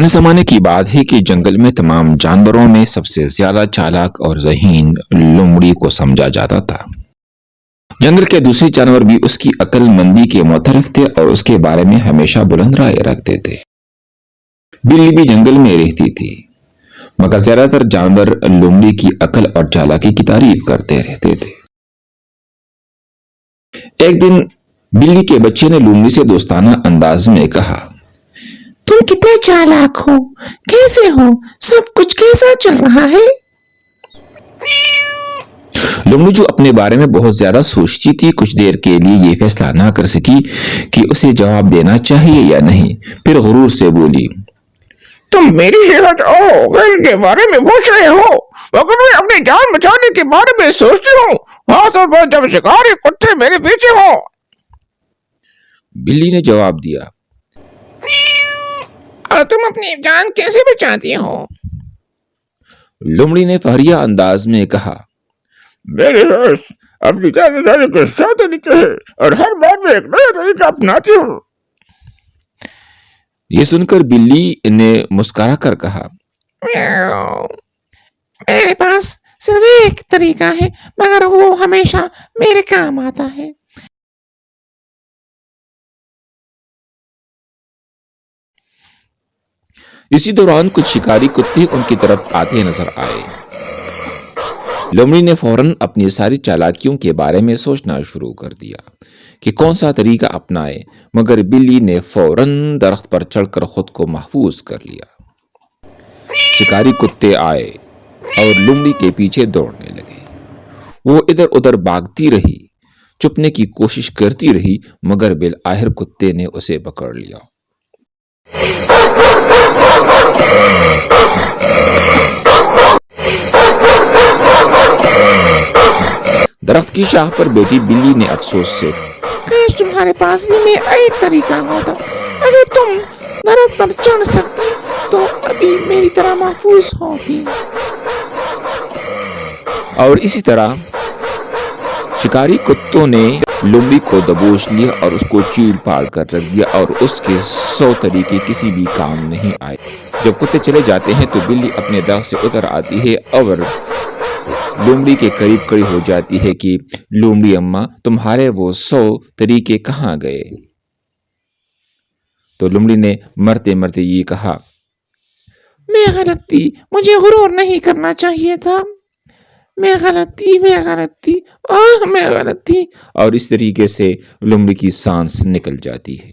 पुराने ज़माने की बात है कि जंगल में तमाम जानवरों में सबसे ज़्यादा चालाक और ज़हीन लोमड़ी को समझा जाता था। जंगल के दूसरे जानवर भी उसकी अक्लमंदी के मुतरफ थे और उसके बारे में हमेशा बुलंद राय रखते थे। बिल्ली भी जंगल में रहती थी, मगर ज्यादातर जानवर लोमड़ी की अकल और चालाकी की तारीफ करते रहते थे। एक दिन बिल्ली के बच्चे ने लोमड़ी से दोस्ताना अंदाज में कहा, तुम कितने चालाक हो, कैसे हो, सब कुछ कैसा चल रहा है? लोमड़ी जो अपने बारे में बहुत ज्यादा सोचती थी, कुछ देर के लिए ये फैसला ना कर सकी कि उसे जवाब देना चाहिए या नहीं। फिर गुरूर से बोली, तुम मेरी सेहत और घर के बारे में पूछ रहे हो, मगर मैं अपनी जान बचाने के बारे में सोचती हूँ, खासतौर पर जब शिकारी कुत्ते मेरे पीछे हो। बिल्ली ने जवाब दिया, और तुम अपनी जान कैसे बचाती हो? लोमड़ी ने फहरिया अंदाज में कहा, मेरे पास अपनी जान बचाने के 100 तरीके हैं और हर बार मैं एक नया तरीका अपनाती हूँ। यह सुनकर बिल्ली ने मुस्कुरा कर कहा, मेरे पास सिर्फ एक तरीका है, मगर वो हमेशा मेरे काम आता है। इसी दौरान कुछ शिकारी कुत्ते उनकी तरफ आते नजर आए। लोमड़ी ने फौरन अपनी सारी चालाकियों के बारे में सोचना शुरू कर दिया कि कौन सा तरीका अपनाए, मगर बिल्ली ने फौरन दरख्त पर चढ़कर खुद को महफूज कर लिया। शिकारी कुत्ते आए और लोमड़ी के पीछे दौड़ने लगे। वो इधर उधर भागती रही, छुपने की कोशिश करती रही, मगर बिल आखिर कुत्ते ने उसे पकड़ लिया। दरख्त की शाख पर बैठी बिल्ली ने अफसोस से, काश तुम्हारे पास भी मैं एक तरीका होता। अगर तुम दरख्त पर चढ़ सकती तो अभी मेरी तरह महफूज होती। और इसी तरह शिकारी कुत्तों ने लोमड़ी को दबोच लिया और उसको चीर फाड़ कर रख दिया और उसके 100 तरीके किसी भी काम नहीं आए। जब कुत्ते चले जाते हैं तो बिल्ली अपने दरख्त से उतर आती है और लोमड़ी के करीब खड़ी हो जाती है कि लोमड़ी अम्मा, तुम्हारे वो 100 तरीके कहाँ गए? तो लोमड़ी ने मरते मरते ये कहा, मैं गलत थी, मुझे गुरूर नहीं करना चाहिए था। मैं गलत थी, मैं गलत थी, मैं गलत थी। और इस तरीके से लोमड़ी की सांस निकल जाती है।